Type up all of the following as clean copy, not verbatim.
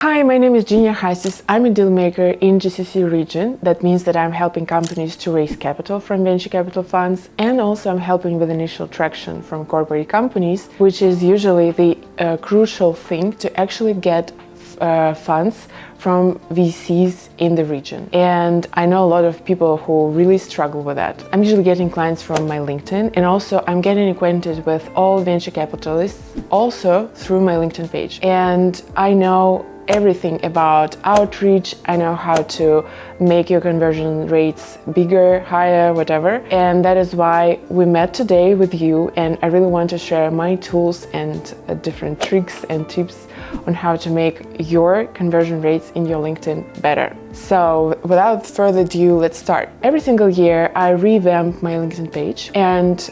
Hi, my name is Ginia Hasis. I'm a deal maker in GCC region. That means that I'm helping companies to raise capital from venture capital funds, and also I'm helping with initial traction from corporate companies, which is usually the crucial thing to actually get funds from VCs in the region. And I know a lot of people who really struggle with that. I'm usually getting clients from my LinkedIn, and also I'm getting acquainted with all venture capitalists also through my LinkedIn page. And I know everything about outreach. I know how to make your conversion rates bigger, higher, whatever. And that is why we met today with you, and I really want to share my tools and different tricks and tips on how to make your conversion rates in your LinkedIn better. So without further ado, let's start. Every single year I revamp my LinkedIn page, and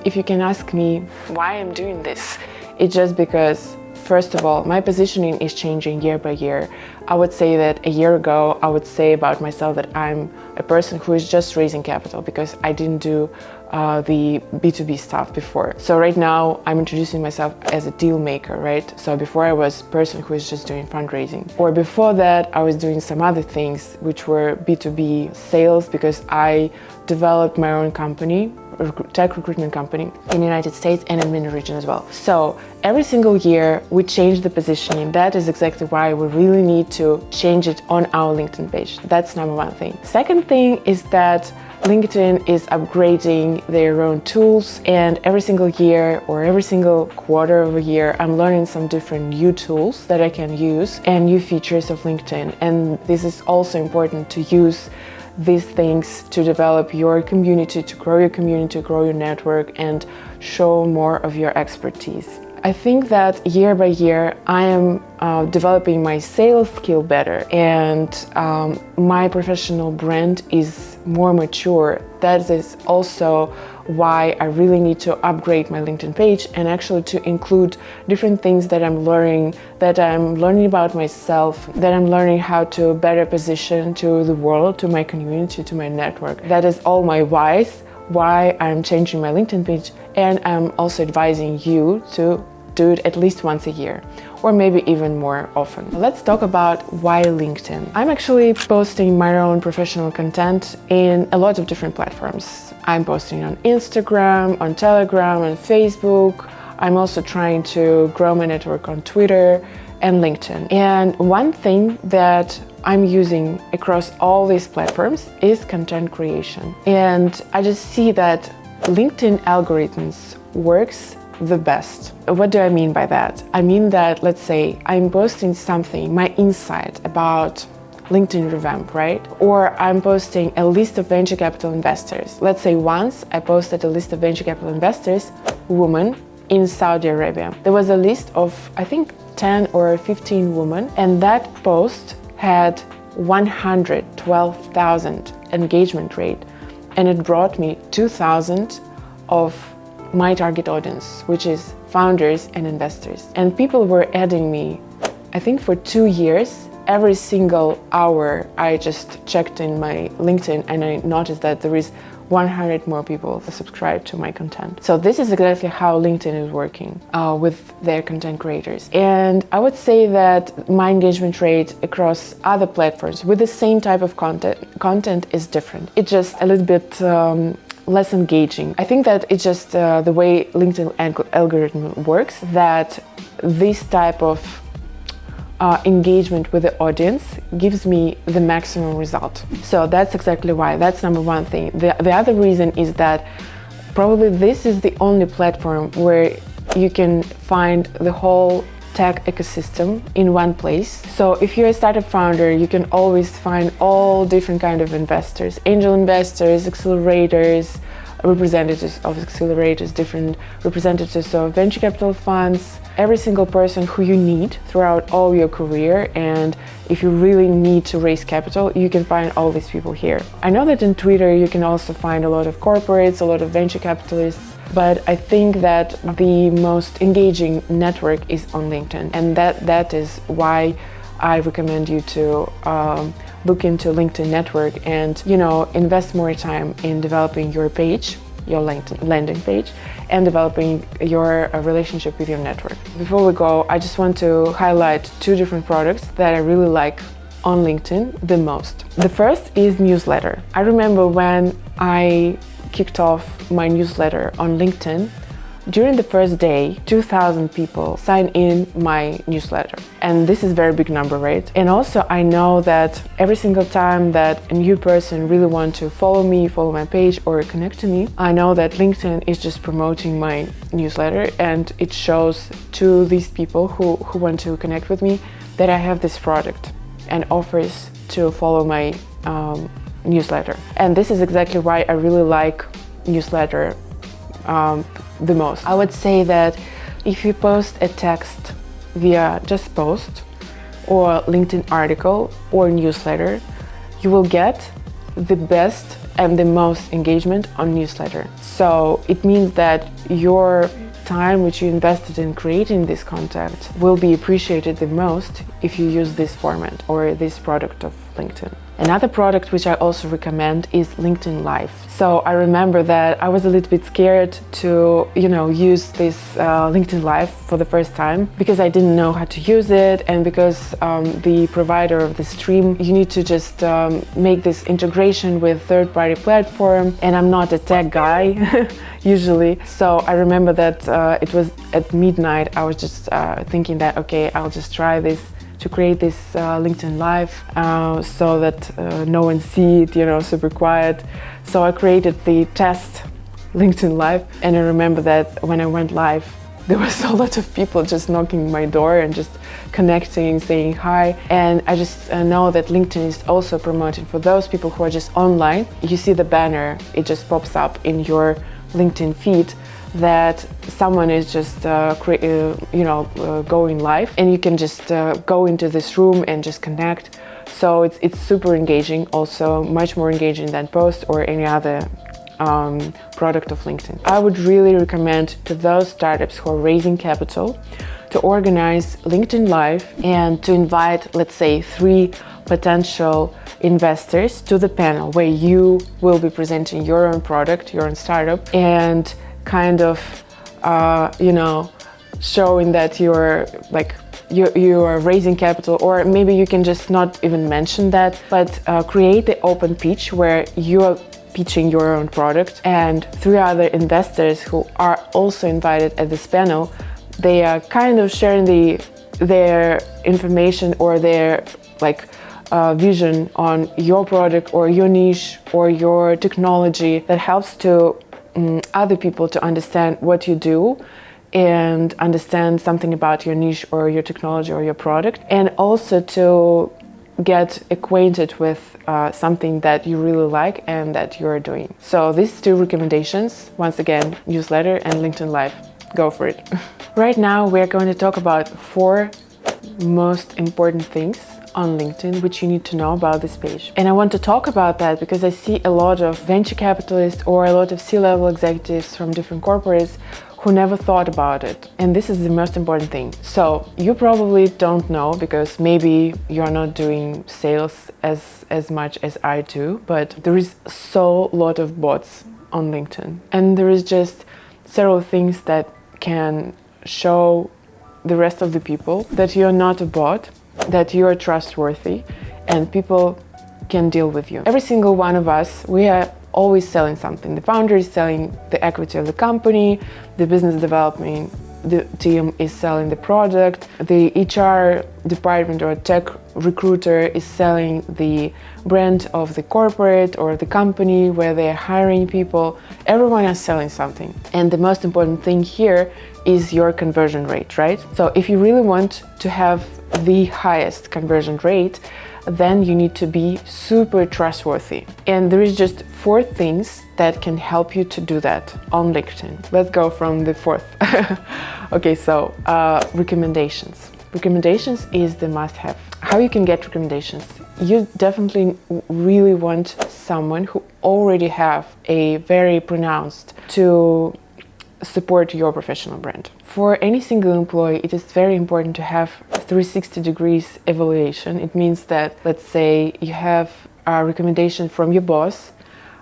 if you can ask me why I'm doing this, it's just because first of all, my positioning is changing year by year. I would say that a year ago, I would say about myself that I'm a person who is just raising capital because I didn't do the B2B stuff before. So right now, I'm introducing myself as a deal maker, right? So before I was a person who is just doing fundraising. Or before that, I was doing some other things which were B2B sales because I developed my own company, tech recruitment company in the United States and in the MENA region as well. So every single year we change the positioning. That is exactly why we really need to change it on our LinkedIn page. That's number one thing. Second thing is that LinkedIn is upgrading their own tools, and every single year or every single quarter of a year I'm learning some different new tools that I can use and new features of LinkedIn. And this is also important to use these things to develop your community, to grow your network, and show more of your expertise. I think that year by year I am developing my sales skill better, and my professional brand is more mature. That is also why I really need to upgrade my LinkedIn page and actually to include different things that I'm learning about myself, that I'm learning how to better position to the world, to my community, to my network. That is all my why I'm changing my LinkedIn page, and I'm also advising you to do it at least once a year, or maybe even more often. Let's talk about why LinkedIn. I'm actually posting my own professional content in a lot of different platforms. I'm posting on Instagram, on Telegram, on Facebook. I'm also trying to grow my network on Twitter and LinkedIn. And one thing that I'm using across all these platforms is content creation. And I just see that LinkedIn algorithms works the best. What do I mean by that? I mean that, let's say I'm posting something, my insight about LinkedIn revamp, right? Or I'm posting a list of venture capital investors. Let's say once I posted a list of venture capital investors, women in Saudi Arabia. There was a list of, I think, 10 or 15 women, and that post had 112,000 engagement rate, and it brought me 2,000 of my target audience, which is founders and investors. And people were adding me, I think for 2 years, every single hour I just checked in my LinkedIn and I noticed that there is 100 more people subscribe to my content. So this is exactly how LinkedIn is working with their content creators. And I would say that my engagement rate across other platforms with the same type of content is different. It's just a little bit less engaging. I think that it's just the way LinkedIn algorithm works, that this type of engagement with the audience gives me the maximum result. So that's exactly why. That's number one thing. The other reason is that probably this is the only platform where you can find the whole tech ecosystem in one place. So if you're a startup founder, you can always find all different kind of investors, angel investors, accelerators, representatives of accelerators, different representatives of venture capital funds, every single person who you need throughout all your career. And if you really need to raise capital, you can find all these people here. I know that in Twitter you can also find a lot of corporates, a lot of venture capitalists, but I think that the most engaging network is on LinkedIn, and that is why I recommend you to look into LinkedIn network and invest more time in developing your page your landing page and developing your relationship with your network. Before we go, I just want to highlight 2 different products that I really like on LinkedIn the most. The first is newsletter. I remember when I kicked off my newsletter on LinkedIn, during the first day, 2,000 people signed in my newsletter. And this is a very big number, right? And also I know that every single time that a new person really wants to follow me, follow my page or connect to me, I know that LinkedIn is just promoting my newsletter, and it shows to these people who want to connect with me that I have this product and offers to follow my newsletter. And this is exactly why I really like newsletter the most. I would say that if you post a text via just post or LinkedIn article or newsletter, you will get the best and the most engagement on newsletter. So it means that your time which you invested in creating this content will be appreciated the most if you use this format or this product of LinkedIn. Another product which I also recommend is LinkedIn Live. So I remember that I was a little bit scared to, use this LinkedIn Live for the first time because I didn't know how to use it, and because the provider of the stream, you need to just make this integration with third-party platform, and I'm not a tech guy usually. So I remember that it was at midnight. I was just thinking that, okay, I'll just try this to create this LinkedIn Live so that no one see it, super quiet. So I created the test LinkedIn Live, and I remember that when I went live, there was a lot of people just knocking my door and just connecting, saying hi. And I just know that LinkedIn is also promoting for those people who are just online. You see the banner, it just pops up in your LinkedIn feed that someone is just going live, and you can just go into this room and just connect. So it's super engaging, also much more engaging than post or any other product of LinkedIn. I would really recommend to those startups who are raising capital to organize LinkedIn Live and to invite, let's say, 3 potential investors to the panel where you will be presenting your own product, your own startup, and kind of showing that you're you are raising capital, or maybe you can just not even mention that, but create the open pitch where you are pitching your own product, and 3 other investors who are also invited at this panel, they are kind of sharing their information or their vision on your product or your niche or your technology that helps to other people to understand what you do and understand something about your niche or your technology or your product, and also to get acquainted with something that you really like and that you're doing. So these 2 recommendations, once again, newsletter and LinkedIn Live, go for it. Right now we're going to talk about 4 most important things on LinkedIn which you need to know about this page. And I want to talk about that because I see a lot of venture capitalists or a lot of C-level executives from different corporates who never thought about it. And this is the most important thing. So you probably don't know because maybe you're not doing sales as much as I do, but there is so lot of bots on LinkedIn. And there is just several things that can show the rest of the people that you're not a bot, that you're trustworthy, and people can deal with you. Every single one of us, we are always selling something. The founder is selling the equity of the company, the business development the team is selling the product, the HR department or tech recruiter is selling the brand of the corporate or the company where they're hiring people. Everyone is selling something. And the most important thing here is your conversion rate, right? So if you really want to have the highest conversion rate, then you need to be super trustworthy. And there is just 4 things that can help you to do that on LinkedIn. Let's go from the 4th. Okay, so recommendations. Recommendations is the must-have. How you can get recommendations? You definitely really want someone who already have a very pronounced to support your professional brand. For any single employee, it is very important to have 360 degrees evaluation. It means that, let's say, you have a recommendation from your boss,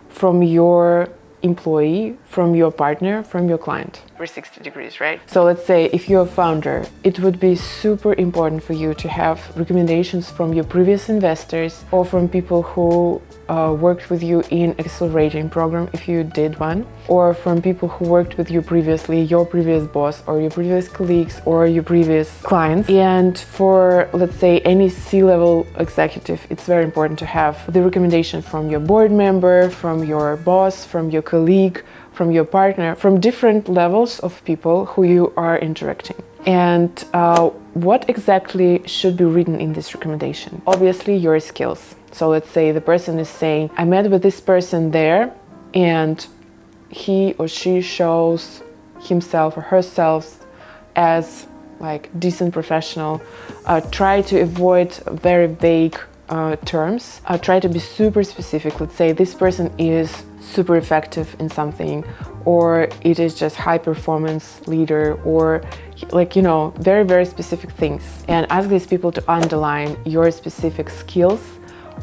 from your employee, from your partner, from your client. 360 degrees, right? So let's say if you're a founder, it would be super important for you to have recommendations from your previous investors or from people who worked with you in accelerating program if you did one, or from people who worked with you previously, your previous boss or your previous colleagues or your previous clients. And for, let's say, any C-level executive, it's very important to have the recommendation from your board member, from your boss, from your colleague, from your partner, from different levels of people who you are interacting. And what exactly should be written in this recommendation? Obviously, your skills. So let's say the person is saying, I met with this person there and he or she shows himself or herself as like decent professional. Try to avoid very vague terms. Try to be super specific. Let's say this person is super effective in something, or it is just high performance leader, or like, you know, very, very specific things. And ask these people to underline your specific skills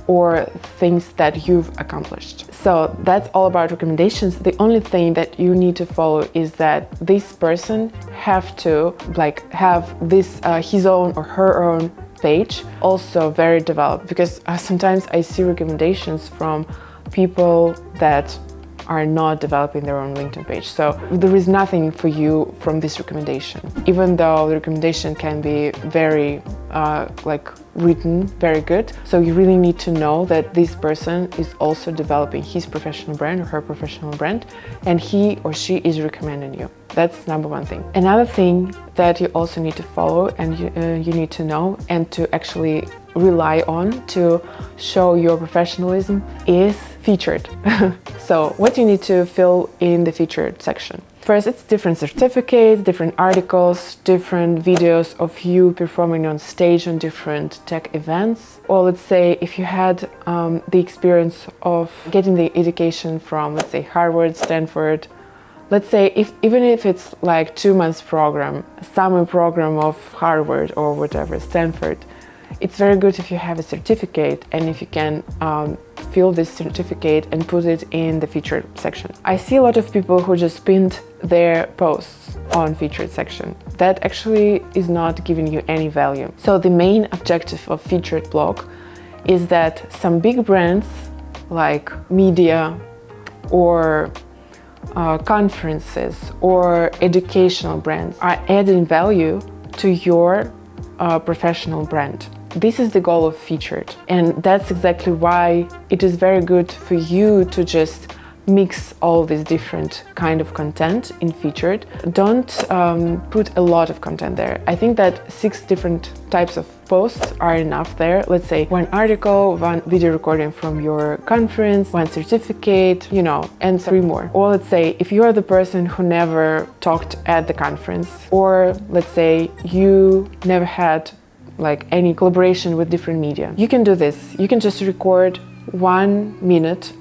or things that you've accomplished. So that's all about recommendations. The only thing that you need to follow is that this person have to like have this his own or her own page also very developed, because sometimes I see recommendations from people that are not developing their own LinkedIn page. So there is nothing for you from this recommendation, even though the recommendation can be very like written very good. So you really need to know that this person is also developing his professional brand or her professional brand, and he or she is recommending you. That's number one thing. Another thing that you also need to follow and you need to know and to actually rely on to show your professionalism is featured. So what you need to fill in the featured section. First, it's different certificates, different articles, different videos of you performing on stage on different tech events. Or let's say if you had the experience of getting the education from, let's say, Harvard, Stanford. Let's say even if it's like 2 months program, summer program of Harvard or whatever, Stanford, it's very good if you have a certificate and if you can fill this certificate and put it in the featured section. I see a lot of people who just pinned their posts on featured section. That actually is not giving you any value. So the main objective of featured blog is that some big brands like media or conferences or educational brands are adding value to your professional brand. This is the goal of featured, and that's exactly why it is very good for you to just mix all this different kind of content in featured. Don't put a lot of content there. I think that 6 different types of posts are enough there. Let's say 1 article, 1 video recording from your conference, 1 certificate, you know, and 3 more. Or let's say if you are the person who never talked at the conference, or let's say you never had like any collaboration with different media, you can do this. You can just record 1 minute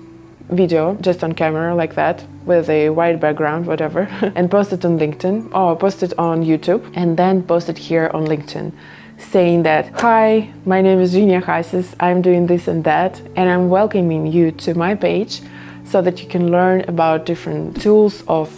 video just on camera like that with a white background, whatever, and post it on LinkedIn or post it on YouTube, and then post it here on LinkedIn saying that, hi, my name is Zhinya Khasis, I'm doing this and that, and I'm welcoming you to my page so that you can learn about different tools of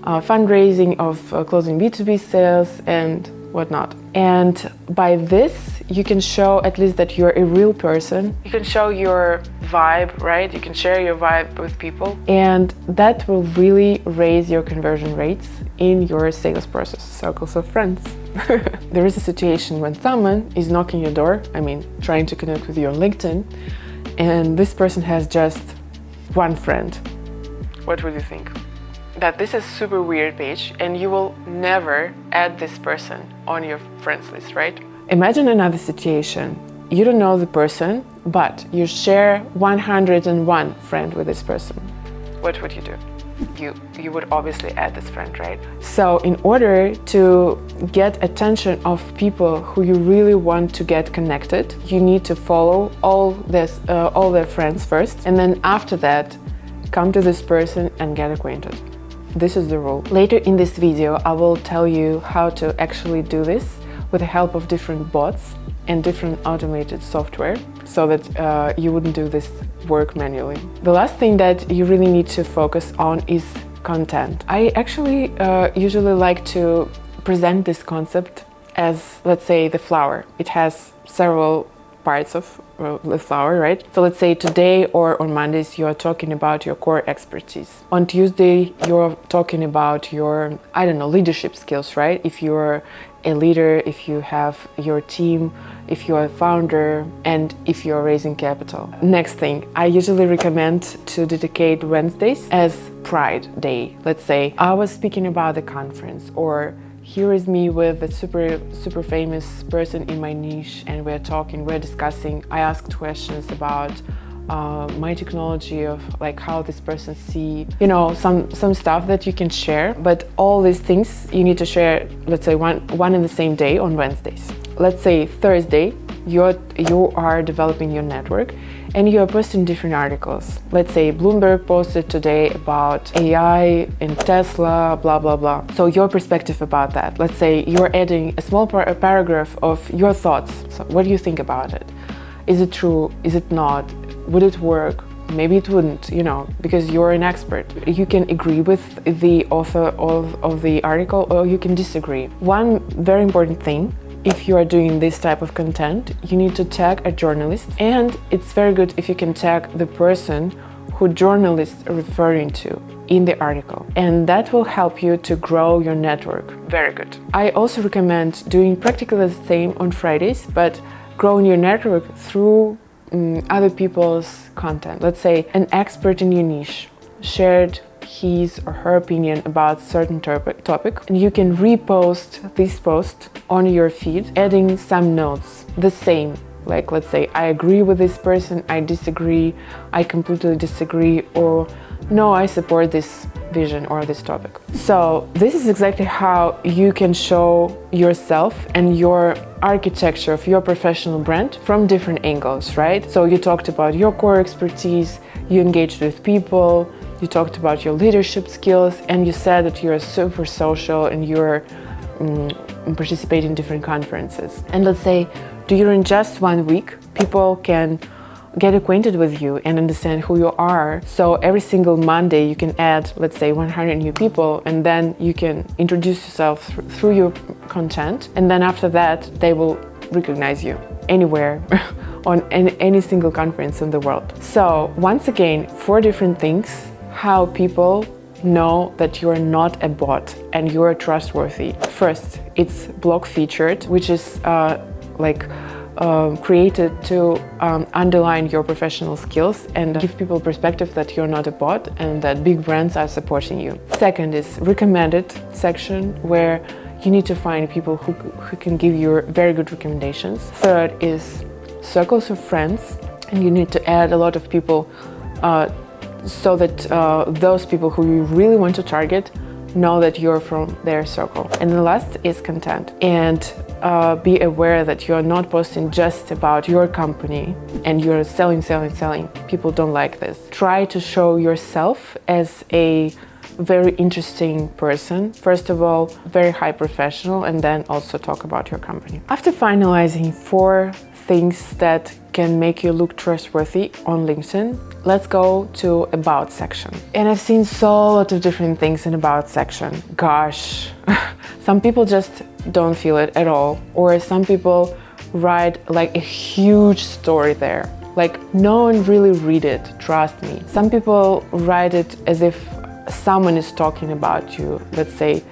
fundraising, of closing B2B sales and whatnot. And by this, you can show at least that you're a real person. You can show your vibe, right? You can share your vibe with people, and that will really raise your conversion rates in your sales process. Circles of friends. There is a situation when someone is knocking your door, I mean, trying to connect with you on LinkedIn, and this person has just 1 friend. What would you think? That this is super weird page and you will never add this person on your friends list, right? Imagine another situation. You don't know the person, but you share 101 friend with this person. What would you do? You would obviously add this friend, right? So in order to get attention of people who you really want to get connected, you need to follow all their friends first, and then after that, come to this person and get acquainted. This is the rule. Later in this video, I will tell you how to actually do this with the help of different bots and different automated software so that you wouldn't do this work manually. The last thing that you really need to focus on is content. I actually usually like to present this concept as, let's say, the flower. It has several parts of the flower, right? So let's say today or on Mondays you are talking about your core expertise. On Tuesday you're talking about your, I don't know, leadership skills, right? If you're a leader, if you have your team, if you're a founder, and if you're raising capital. Next thing, I usually recommend to dedicate Wednesdays as Pride Day. Let's say I was speaking about the conference, or here is me with a super famous person in my niche, and we're discussing. I asked questions about my technology, of like how this person see, you know, some stuff that you can share. But all these things you need to share, let's say one in the same day on Wednesdays. Let's say Thursday you are developing your network and you are posting different articles. Let's say Bloomberg posted today about AI and Tesla, blah blah blah. So your perspective about that. Let's say you're adding a small paragraph of your thoughts. So what do you think about it? Is it true? Is it not? Would it work? Maybe it wouldn't, you know, because you're an expert. You can agree with the author of the article, or you can disagree. One very important thing, if you are doing this type of content, you need to tag a journalist, and it's very good if you can tag the person who journalist are referring to in the article, and that will help you to grow your network. Very good. I also recommend doing practically the same on Fridays, but growing your network through other people's content. Let's say an expert in your niche shared his or her opinion about certain topic, and you can repost this post on your feed, adding some notes. The same, like let's say I agree with this person, I disagree, I completely disagree, or no, I support this vision or this topic. So this is exactly how you can show yourself and your architecture of your professional brand from different angles, right? So you talked about your core expertise, you engaged with people, you talked about your leadership skills, and you said that you're super social and you're participating in different conferences. And let's say during just 1 week, people can get acquainted with you and understand who you are. So every single Monday you can add, let's say, 100 new people, and then you can introduce yourself through your content, and then after that they will recognize you anywhere on any single conference in the world. So once again, 4 different things how people know that you are not a bot and you are trustworthy. First, it's blog featured, which is created to underline your professional skills and give people perspective that you're not a bot and that big brands are supporting you. Second is recommended section, where you need to find people who can give you very good recommendations. Third is circles of friends, and you need to add a lot of people so that those people who you really want to target know that you're from their circle. And the last is content, and be aware that you're not posting just about your company and you're selling. People don't like this. Try to show yourself as a very interesting person. First of all, very high professional, and then also talk about your company. After finalizing 4 things that can make you look trustworthy on LinkedIn, let's go to About section. And I've seen so lot of different things in About section. Gosh, some people just don't feel it at all, or some people write like a huge story there. Like no one really read it, trust me. Some people write it as if someone is talking about you. Let's say,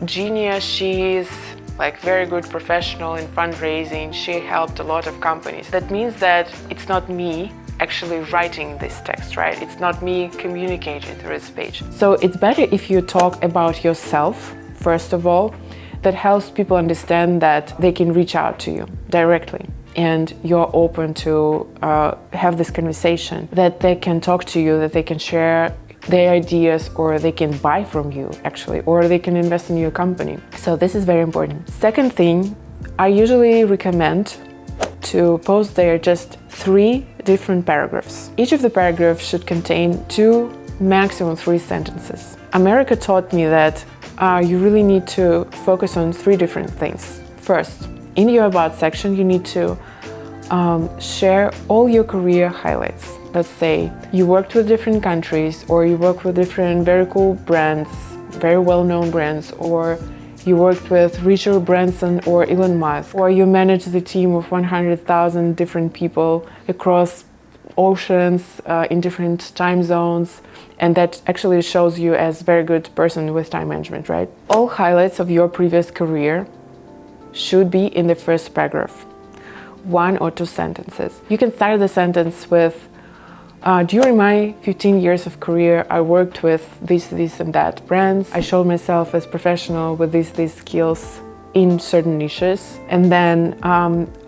Genia, she's like very good professional in fundraising, she helped a lot of companies. That means that it's not me actually writing this text, right? It's not me communicating through this page. So it's better if you talk about yourself, first of all. That helps people understand that they can reach out to you directly, and you're open to have this conversation, that they can talk to you, that they can share their ideas, or they can buy from you actually, or they can invest in your company. So this is very important. Second thing, I usually recommend to post there just 3 different paragraphs. Each of the paragraphs should contain 2, maximum 3 sentences. America taught me that you really need to focus on 3 different things. First, in your About section, you need to share all your career highlights. Let's say you worked with different countries, or you work with different very cool brands, very well-known brands, or you worked with Richard Branson or Elon Musk, or you managed the team of 100,000 different people across oceans, in different time zones, and that actually shows you as a very good person with time management, right? All highlights of your previous career should be in the first paragraph, 1 or 2 sentences. You can start the sentence with, during my 15 years of career, I worked with this and that brands. I showed myself as professional with these skills in certain niches. And then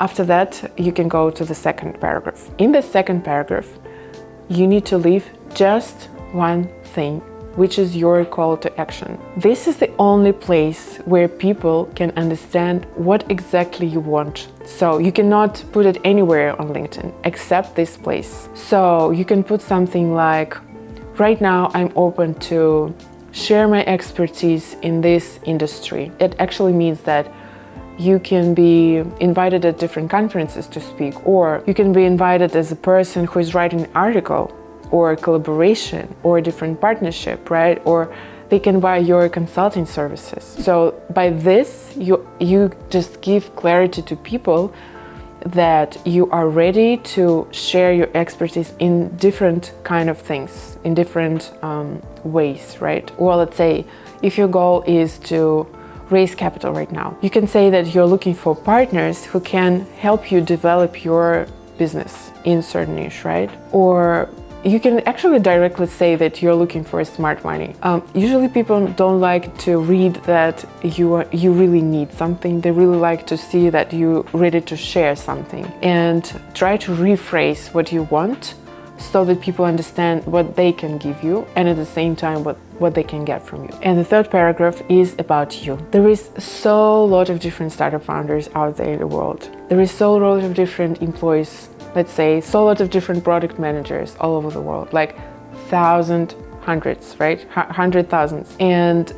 after that, you can go to the second paragraph. In the second paragraph, you need to leave just one thing, which is your call to action. This is the only place where people can understand what exactly you want. So you cannot put it anywhere on LinkedIn except this place. So you can put something like, right now I'm open to share my expertise in this industry. It actually means that you can be invited at different conferences to speak, or you can be invited as a person who is writing an article, or a collaboration, or a different partnership, right? Or they can buy your consulting services. So by this, you just give clarity to people that you are ready to share your expertise in different kind of things, in different ways, right? Or let's say, if your goal is to raise capital right now, you can say that you're looking for partners who can help you develop your business in certain niche, right? Or you can actually directly say that you're looking for smart money. Usually people don't like to read that you really need something. They really like to see that you're ready to share something, and try to rephrase what you want so that people understand what they can give you, and at the same time what they can get from you. And the third paragraph is about you. There is so lot of different startup founders out there in the world. There is so lot of different employees. Let's say, so a lot of different product managers all over the world, like hundreds, right? 100,000. And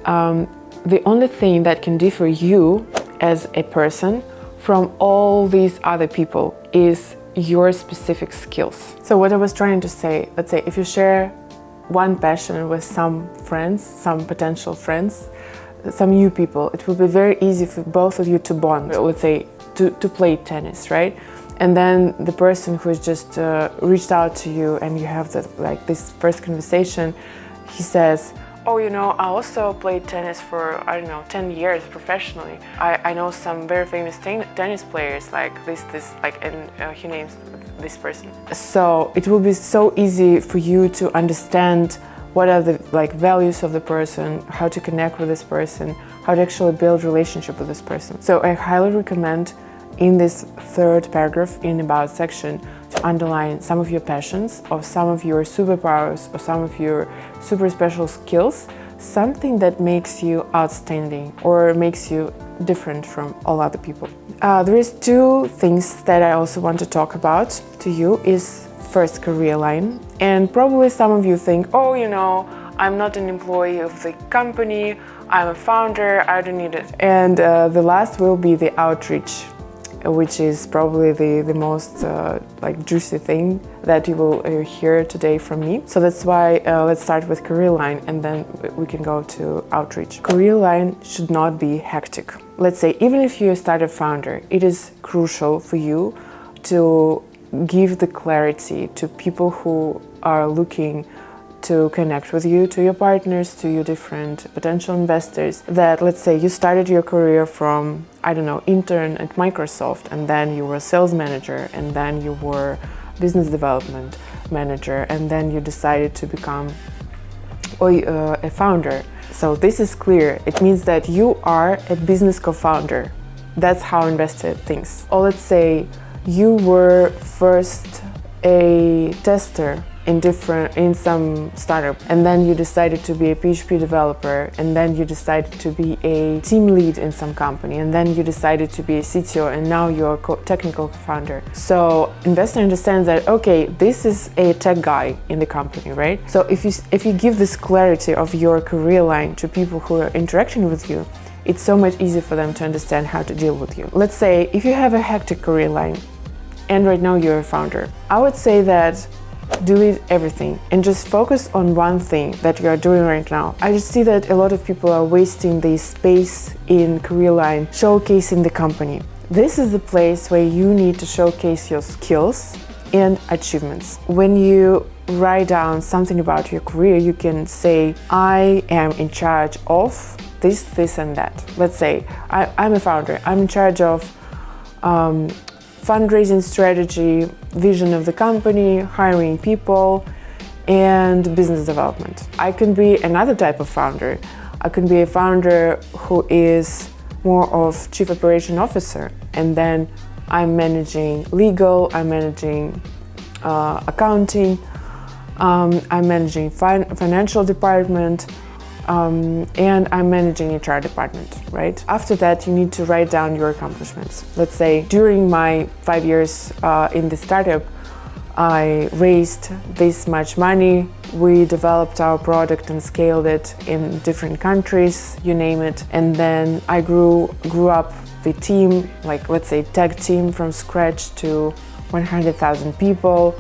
the only thing that can differ you as a person from all these other people is your specific skills. So what I was trying to say, let's say if you share one passion with some friends, some potential friends, some new people, it will be very easy for both of you to bond, let's say to play tennis, right? And then the person who has just reached out to you and you have this first conversation, he says, oh, you know, I also played tennis for, 10 years professionally. I know some very famous tennis players like this, and he names this person. So it will be so easy for you to understand what are the values of the person, how to connect with this person, how to actually build relationship with this person. So I highly recommend in this third paragraph in About section to underline some of your passions, or some of your superpowers, or some of your super special skills, something that makes you outstanding or makes you different from all other people. There is 2 things that I also want to talk about to you is first, career line. And probably some of you think, oh, you know, I'm not an employee of the company, I'm a founder, I don't need it. And the last will be the outreach, which is probably the most juicy thing that you will hear today from me. So that's why let's start with career line, and then we can go to outreach. Career line should not be hectic. Let's say even if you're a startup founder, it is crucial for you to give the clarity to people who are looking to connect with you, to your partners, to your different potential investors, that let's say you started your career from, intern at Microsoft, and then you were a sales manager, and then you were business development manager, and then you decided to become a founder. So this is clear. It means that you are a business co-founder. That's how investor thinks. Or let's say you were first a tester in some startup, and then you decided to be a PHP developer, and then you decided to be a team lead in some company, and then you decided to be a CTO, and now you're a technical founder. So investor understands that, okay, this is a tech guy in the company, right? So if you give this clarity of your career line to people who are interacting with you, it's so much easier for them to understand how to deal with you. Let's say if you have a hectic career line, and right now you're a founder. I would say that delete everything and just focus on one thing that you are doing right now. I just see that a lot of people are wasting the space in career line showcasing the company. This is the place where you need to showcase your skills and achievements. When you write down something about your career, you can say, I am in charge of this, this, and that. Let's say I'm a founder. I'm in charge of fundraising strategy, vision of the company, hiring people, and business development. I can be another type of founder. I can be a founder who is more of chief operation officer, and then I'm managing legal, I'm managing accounting, I'm managing financial department, and I'm managing HR department, right? After that, you need to write down your accomplishments. Let's say during my 5 years in the startup, I raised this much money. We developed our product and scaled it in different countries, you name it. And then I grew up the team, like let's say tech team from scratch to 100,000 people.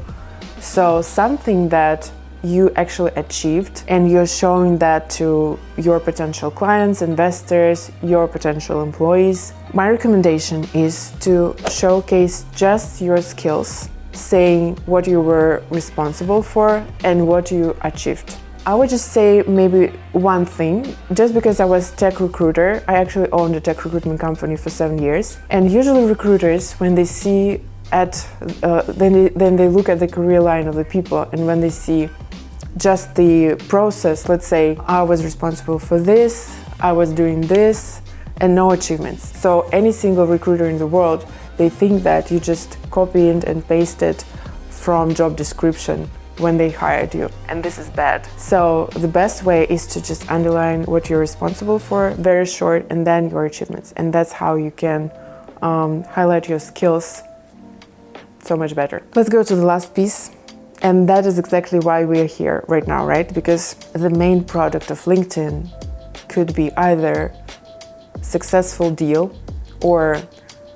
So something that you actually achieved, and you're showing that to your potential clients, investors, your potential employees. My recommendation is to showcase just your skills, saying what you were responsible for and what you achieved. I would just say maybe one thing, just because I was tech recruiter. I actually owned a tech recruitment company for 7 years, and usually recruiters, when they see then they look at the career line of the people, and when they see just the process, let's say I was responsible for this, I was doing this, and no achievements. So any single recruiter in the world, they think that you just copied and pasted from job description when they hired you, and this is bad. So the best way is to just underline what you're responsible for, very short, and then your achievements, and that's how you can highlight your skills so much better. Let's go to the last piece. And that is exactly why we are here right now, right? Because the main product of LinkedIn could be either successful deal or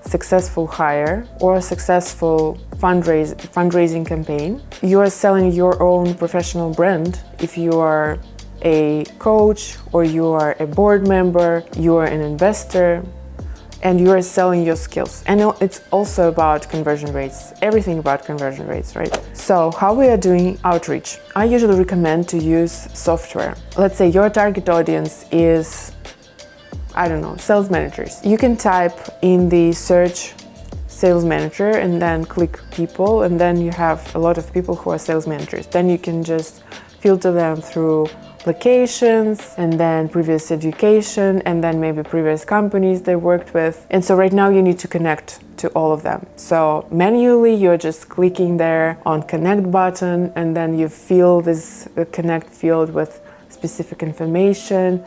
successful hire or successful fundraising campaign. You are selling your own professional brand if you are a coach or you are a board member, you are an investor, and you are selling your skills. And it's also about conversion rates, everything about conversion rates, right? So how we are doing outreach? I usually recommend to use software. Let's say your target audience is, I don't know, sales managers. You can type in the search sales manager and then click people, and then you have a lot of people who are sales managers. Then you can just filter them through locations and then previous education and then maybe previous companies they worked with. And so right now you need to connect to all of them. So manually you're just clicking there on connect button, and then you fill this connect field with specific information,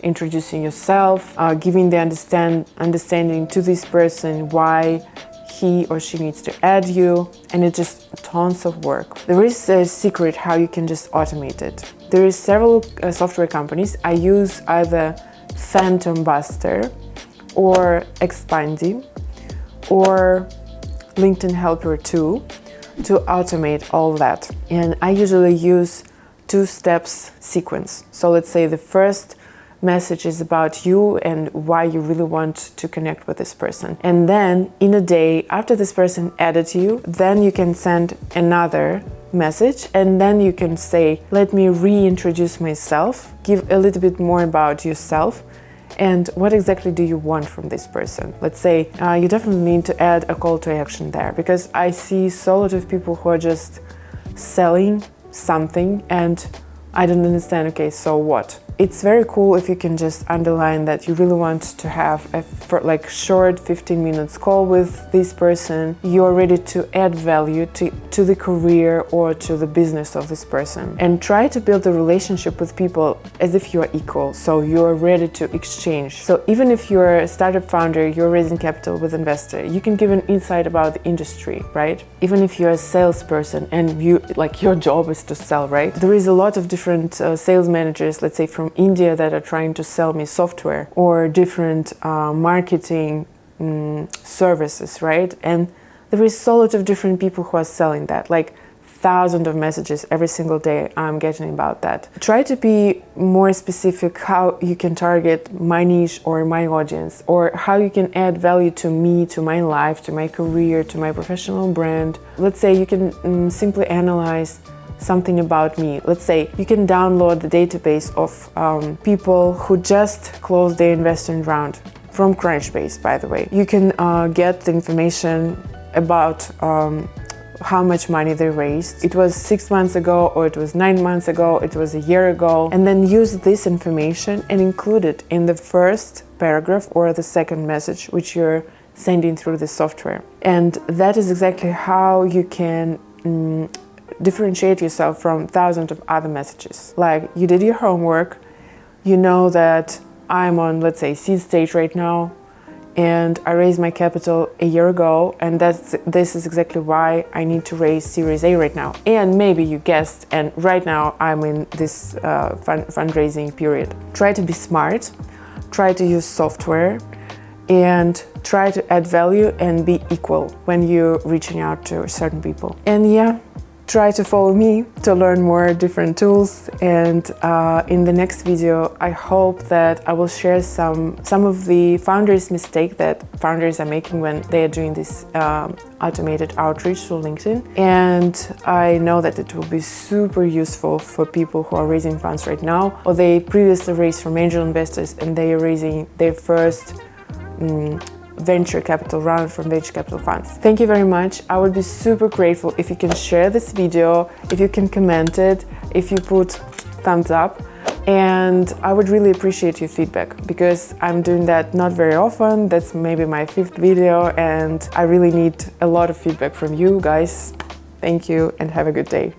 introducing yourself, giving the understanding to this person why he or she needs to add you, and it's just tons of work. There is a secret how you can just automate it. There is several software companies. I use either Phantom Buster or Expandy or LinkedIn Helper 2 to automate all that. And I usually use 2 steps sequence. So let's say the first message is about you and why you really want to connect with this person. And then in a day after this person added you, then you can send another message, and then you can say, let me reintroduce myself, give a little bit more about yourself and what exactly do you want from this person. Let's say you definitely need to add a call to action there, because I see so lot of people who are just selling something and I don't understand, okay, so what? It's very cool if you can just underline that you really want to have a short 15 minutes call with this person. You're ready to add value to the career or to the business of this person, and try to build a relationship with people as if you are equal. So you're ready to exchange. So even if you're a startup founder, you're raising capital with investor, you can give an insight about the industry, right? Even if you're a salesperson and your job is to sell, right? There is a lot of different sales managers, let's say from India, that are trying to sell me software or different marketing services, right? And there is so lot of different people who are selling that, like thousands of messages every single day I'm getting about that. Try to be more specific how you can target my niche or my audience, or how you can add value to me, to my life, to my career, to my professional brand. Let's say you can simply analyze something about me. Let's say you can download the database of people who just closed their investing round from Crunchbase, by the way. You can get the information about how much money they raised. It was 6 months ago, or it was 9 months ago, it was a year ago, and then use this information and include it in the first paragraph or the second message which you're sending through the software. And that is exactly how you can differentiate yourself from thousands of other messages. Like, you did your homework, you know that I'm on, let's say, seed stage right now, and I raised my capital a year ago, and this is exactly why I need to raise Series A right now. And maybe you guessed, and right now I'm in this fundraising period. Try to be smart, try to use software, and try to add value and be equal when you're reaching out to certain people. And yeah, try to follow me to learn more different tools, and in the next video I hope that I will share some of the founders' mistake that founders are making when they are doing this automated outreach to LinkedIn. And I know that it will be super useful for people who are raising funds right now, or they previously raised from angel investors and they are raising their first venture capital round from venture capital funds. Thank you very much. I would be super grateful if you can share this video, if you can comment it, if you put thumbs up, and I would really appreciate your feedback, because I'm doing that not very often. That's maybe my 5th video, and I really need a lot of feedback from you guys. Thank you and have a good day.